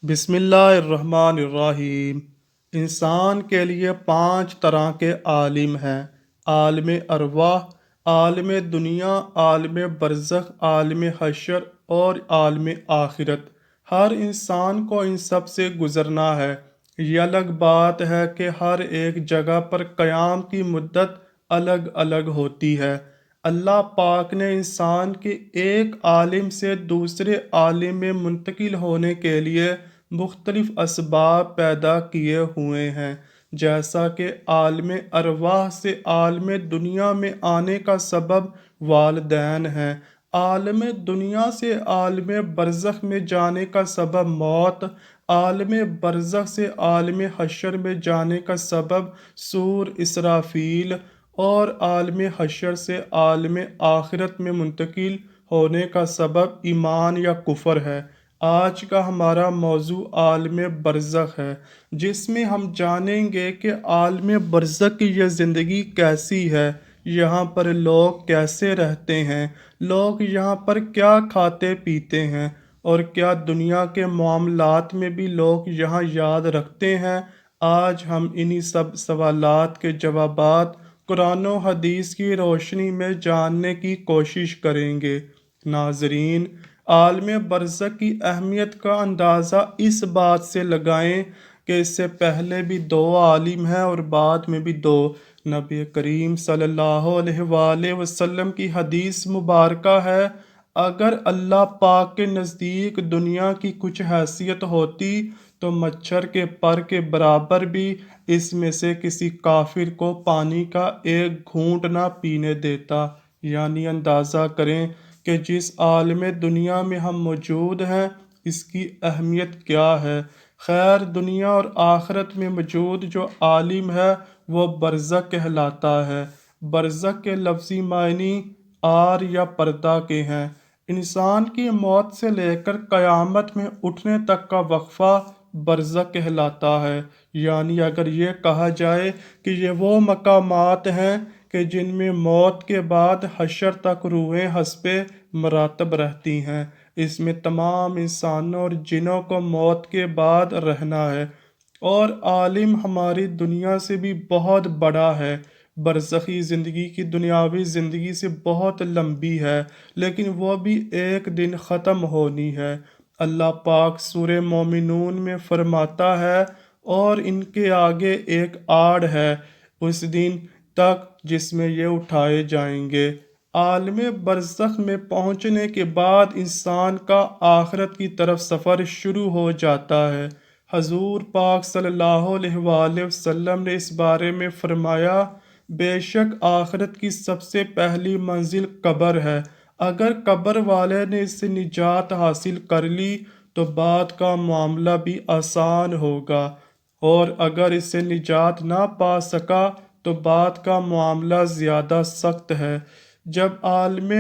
بسم اللہ الرحمن الرحیم۔ انسان کے لیے 5 طرح کے عالم ہیں: عالم ارواح، عالم دنیا، عالم برزخ، عالم حشر اور عالم آخرت۔ ہر انسان کو ان سب سے گزرنا ہے۔ یہ الگ بات ہے کہ ہر ایک جگہ پر قیام کی مدت الگ الگ ہوتی ہے۔ اللہ پاک نے انسان کے ایک عالم سے دوسرے عالم میں منتقل ہونے کے لیے مختلف اسباب پیدا کیے ہوئے ہیں، جیسا کہ عالم ارواح سے عالم دنیا میں آنے کا سبب والدین ہیں، عالم دنیا سے عالم برزخ میں جانے کا سبب موت، عالم برزخ سے عالم حشر میں جانے کا سبب سور اسرافیل، اور عالم حشر سے عالم آخرت میں منتقل ہونے کا سبب ایمان یا کفر ہے۔ آج کا ہمارا موضوع عالم برزخ ہے، جس میں ہم جانیں گے کہ عالم برزخ کی یہ زندگی کیسی ہے، یہاں پر لوگ کیسے رہتے ہیں، لوگ یہاں پر کیا کھاتے پیتے ہیں، اور کیا دنیا کے معاملات میں بھی لوگ یہاں یاد رکھتے ہیں۔ آج ہم انہی سب سوالات کے جوابات قرآن و حدیث کی روشنی میں جاننے کی کوشش کریں گے۔ ناظرین، عالم برزخ کی اہمیت کا اندازہ اس بات سے لگائیں کہ اس سے پہلے بھی 2 عالم ہیں اور بعد میں بھی 2۔ نبی کریم صلی اللہ علیہ وآلہ وسلم کی حدیث مبارکہ ہے، اگر اللہ پاک کے نزدیک دنیا کی کچھ حیثیت ہوتی تو مچھر کے پر کے برابر بھی اس میں سے کسی کافر کو پانی کا ایک گھونٹ نہ پینے دیتا۔ یعنی اندازہ کریں کہ جس عالم دنیا میں ہم موجود ہیں اس کی اہمیت کیا ہے۔ خیر، دنیا اور آخرت میں موجود جو عالم ہے وہ برزخ کہلاتا ہے۔ برزخ کے لفظی معنی آر یا پردہ کے ہیں۔ انسان کی موت سے لے کر قیامت میں اٹھنے تک کا وقفہ برزخ کہلاتا ہے۔ یعنی اگر یہ کہا جائے کہ یہ وہ مقامات ہیں کہ جن میں موت کے بعد حشر تک روحیں حسب مراتب رہتی ہیں، اس میں تمام انسانوں اور جنوں کو موت کے بعد رہنا ہے۔ اور عالم ہماری دنیا سے بھی بہت بڑا ہے۔ برزخی زندگی کی دنیاوی زندگی سے بہت لمبی ہے، لیکن وہ بھی ایک دن ختم ہونی ہے۔ اللہ پاک سورہ مومنون میں فرماتا ہے، اور ان کے آگے ایک آڑ ہے اس دن تک جس میں یہ اٹھائے جائیں گے۔ عالم برزخ میں پہنچنے کے بعد انسان کا آخرت کی طرف سفر شروع ہو جاتا ہے۔ حضور پاک صلی اللہ علیہ وآلہ وسلم نے اس بارے میں فرمایا، بے شک آخرت کی سب سے پہلی منزل قبر ہے۔ اگر قبر والے نے اس سے نجات حاصل کر لی تو بعد کا معاملہ بھی آسان ہوگا، اور اگر اس سے نجات نہ پا سکا تو بعد کا معاملہ زیادہ سخت ہے۔ جب عالم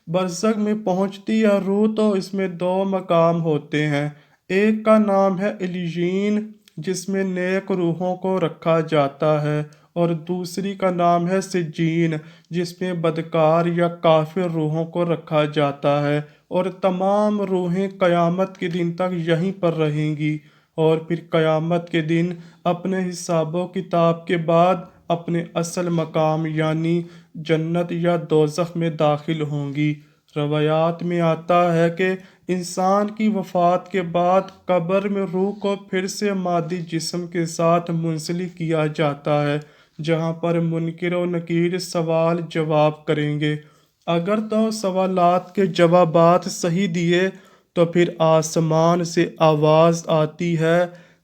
برزخ میں پہنچتی ہے روح تو اس میں 2 مقام ہوتے ہیں۔ ایک کا نام ہے علیین، جس میں نیک روحوں کو رکھا جاتا ہے، اور دوسری کا نام ہے سجین، جس میں بدکار یا کافر روحوں کو رکھا جاتا ہے، اور تمام روحیں قیامت کے دن تک یہیں پر رہیں گی، اور پھر قیامت کے دن اپنے حساب و کتاب کے بعد اپنے اصل مقام یعنی جنت یا دوزخ میں داخل ہوں گی۔ روایات میں آتا ہے کہ انسان کی وفات کے بعد قبر میں روح کو پھر سے مادی جسم کے ساتھ منسلک کیا جاتا ہے، جہاں پر منکر و نکیر سوال جواب کریں گے۔ اگر تو سوالات کے جوابات صحیح دیے تو پھر آسمان سے آواز آتی ہے،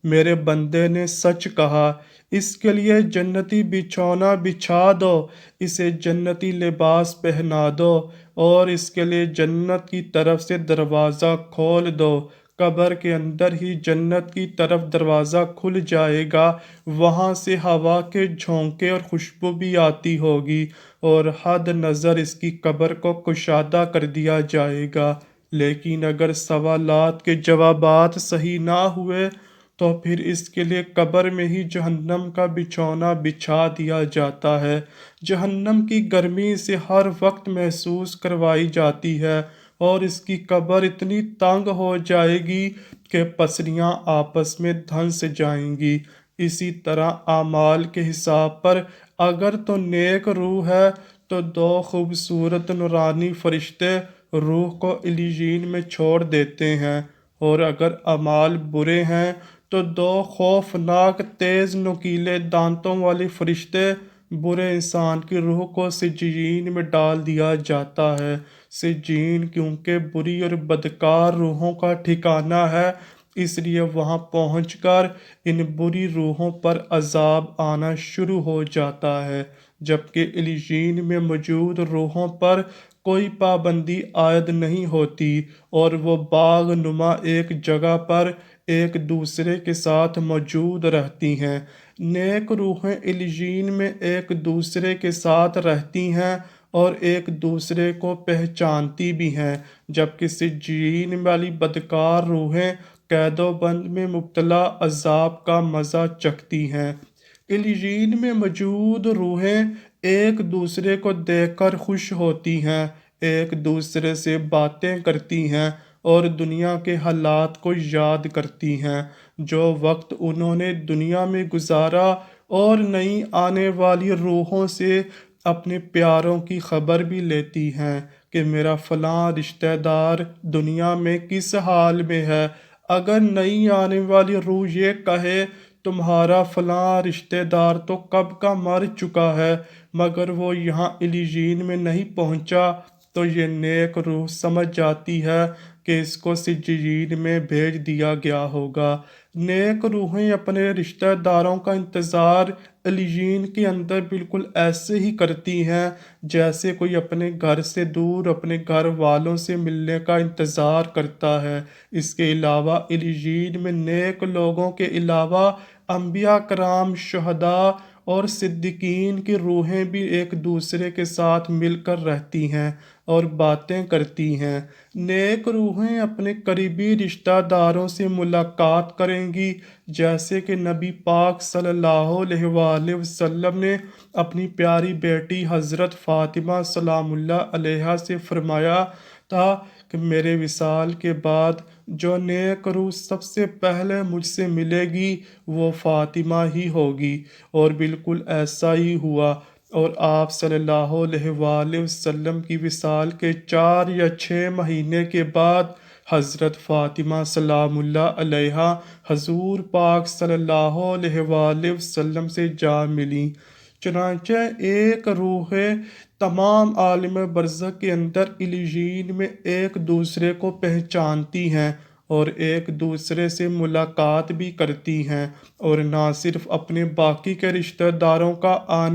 میرے بندے نے سچ کہا، اس کے لیے جنتی بچھونا بچھا دو، اسے جنتی لباس پہنا دو، اور اس کے لیے جنت کی طرف سے دروازہ کھول دو۔ قبر کے اندر ہی جنت کی طرف دروازہ کھل جائے گا، وہاں سے ہوا کے جھونکے اور خوشبو بھی آتی ہوگی، اور حد نظر اس کی قبر کو کشادہ کر دیا جائے گا۔ لیکن اگر سوالات کے جوابات صحیح نہ ہوئے تو پھر اس کے لیے قبر میں ہی جہنم کا بچھونا بچھا دیا جاتا ہے۔ جہنم کی گرمی سے ہر وقت محسوس کروائی جاتی ہے، اور اس کی قبر اتنی تنگ ہو جائے گی کہ پسلیاں آپس میں دھنس جائیں گی۔ اسی طرح اعمال کے حساب پر اگر تو نیک روح ہے تو دو خوبصورت نورانی فرشتے روح کو علیین میں چھوڑ دیتے ہیں، اور اگر اعمال برے ہیں تو دو خوفناک تیز نوکیلے دانتوں والے فرشتے برے انسان کی روح کو سجین میں ڈال دیا جاتا ہے۔ سجین کیونکہ بری اور بدکار روحوں کا ٹھکانہ ہے، اس لیے وہاں پہنچ کر ان بری روحوں پر عذاب آنا شروع ہو جاتا ہے، جبکہ علیین میں موجود روحوں پر کوئی پابندی عائد نہیں ہوتی اور وہ باغ نما ایک جگہ پر ایک دوسرے کے ساتھ موجود رہتی ہیں۔ نیک روحیں علیین میں ایک دوسرے کے ساتھ رہتی ہیں اور ایک دوسرے کو پہچانتی بھی ہیں، جبکہ سجین والی بدکار روحیں قید و بند میں مبتلا عذاب کا مزہ چکھتی ہیں۔ علیین میں موجود روحیں ایک دوسرے کو دیکھ کر خوش ہوتی ہیں، ایک دوسرے سے باتیں کرتی ہیں اور دنیا کے حالات کو یاد کرتی ہیں، جو وقت انہوں نے دنیا میں گزارا، اور نئی آنے والی روحوں سے اپنے پیاروں کی خبر بھی لیتی ہیں کہ میرا فلاں رشتہ دار دنیا میں کس حال میں ہے۔ اگر نئی آنے والی روح یہ کہے تمہارا فلاں رشتہ دار تو کب کا مر چکا ہے مگر وہ یہاں علیین میں نہیں پہنچا، تو یہ نیک روح سمجھ جاتی ہے کہ اس کو سجین میں بھیج دیا گیا ہوگا۔ نیک روحیں اپنے رشتہ داروں کا انتظار علیین کے اندر بالکل ایسے ہی کرتی ہیں جیسے کوئی اپنے گھر سے دور اپنے گھر والوں سے ملنے کا انتظار کرتا ہے۔ اس کے علاوہ علیین میں نیک لوگوں کے علاوہ انبیاء کرام، شہداء اور صدیقین کی روحیں بھی ایک دوسرے کے ساتھ مل کر رہتی ہیں اور باتیں کرتی ہیں۔ نیک روحیں اپنے قریبی رشتہ داروں سے ملاقات کریں گی، جیسے کہ نبی پاک صلی اللہ علیہ وآلہ وسلم نے اپنی پیاری بیٹی حضرت فاطمہ سلام اللہ علیہا سے فرمایا تھا کہ میرے وصال کے بعد جو نیک روح سب سے پہلے مجھ سے ملے گی وہ فاطمہ ہی ہوگی، اور بالکل ایسا ہی ہوا، اور آپ صلی اللہ علیہ وآلہ وسلم کی وصال کے 4 یا 6 مہینے کے بعد حضرت فاطمہ سلام اللہ علیہا حضور پاک صلی اللہ علیہ وآلہ وسلم سے جا ملیں۔ چنانچہ ایک روح تمام عالم برزخ کے اندر علیین میں ایک دوسرے کو پہچانتی ہیں اور ایک دوسرے سے ملاقات بھی کرتی ہیں، اور نہ صرف اپنے باقی کے رشتہ داروں کا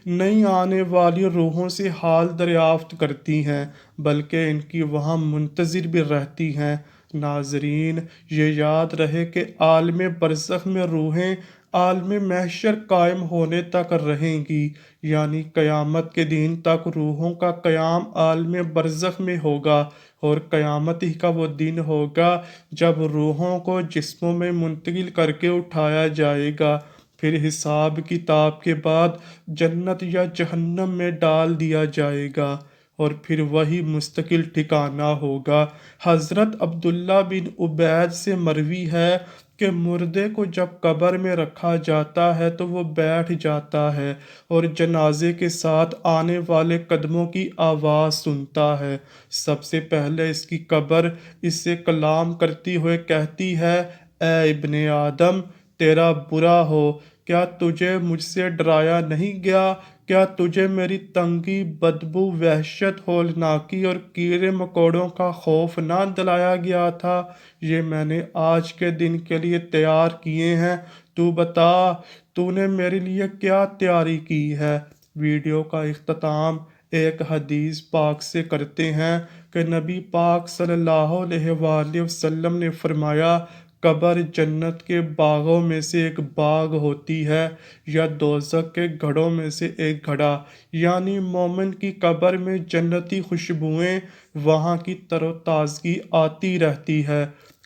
نئی آنے والی روحوں سے حال دریافت کرتی ہیں بلکہ ان کی وہاں منتظر بھی رہتی ہیں۔ ناظرین، یہ یاد رہے کہ عالم برزخ میں روحیں عالم محشر قائم ہونے تک رہیں گی، یعنی قیامت کے دن تک روحوں کا قیام عالم برزخ میں ہوگا، اور قیامت ہی کا وہ دن ہوگا جب روحوں کو جسموں میں منتقل کر کے اٹھایا جائے گا، پھر حساب کتاب کے بعد جنت یا جہنم میں ڈال دیا جائے گا، اور پھر وہی مستقل ٹھکانہ ہوگا۔ حضرت عبداللہ بن عبید سے مروی ہے کہ مردے کو جب قبر میں رکھا جاتا ہے تو وہ بیٹھ جاتا ہے اور جنازے کے ساتھ آنے والے قدموں کی آواز سنتا ہے۔ سب سے پہلے اس کی قبر اس سے کلام کرتی ہوئے کہتی ہے، اے ابن آدم، تیرا برا ہو، کیا تجھے مجھ سے ڈرایا نہیں گیا؟ کیا تجھے میری تنگی، بدبو، وحشت، ہولناکی اور کیڑے مکوڑوں کا خوف نہ دلایا گیا تھا؟ یہ میں نے آج کے دن کے لیے تیار کیے ہیں، تو بتا تو نے میرے لیے کیا تیاری کی ہے؟ ویڈیو کا اختتام ایک حدیث پاک سے کرتے ہیں کہ نبی پاک صلی اللہ علیہ وآلہ وسلم نے فرمایا، قبر جنت کے باغوں میں سے ایک باغ ہوتی ہے یا دوزخ کے گھڑوں میں سے ایک گھڑا، یعنی مومن کی قبر میں جنتی خوشبوئیں وہاں کی تر و تازگی آتی رہتی ہے،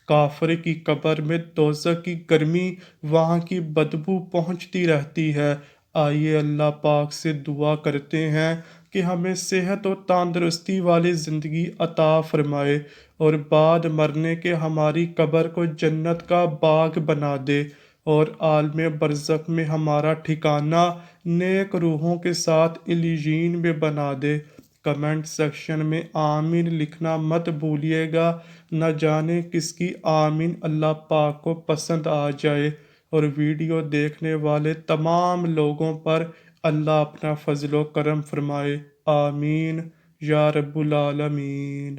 کافر کی قبر میں دوزخ کی گرمی وہاں کی بدبو پہنچتی رہتی ہے۔ آئیے اللہ پاک سے دعا کرتے ہیں کہ ہمیں صحت و تندرستی والی زندگی عطا فرمائے اور بعد مرنے کے ہماری قبر کو جنت کا باغ بنا دے اور عالم برزخ میں ہمارا ٹھکانہ نیک روحوں کے ساتھ علیین میں بنا دے۔ کمنٹ سیکشن میں آمین لکھنا مت بھولیے گا، نہ جانے کس کی آمین اللہ پاک کو پسند آ جائے، اور ویڈیو دیکھنے والے تمام لوگوں پر اللہ اپنا فضل و کرم فرمائے۔ آمین یا رب العالمین۔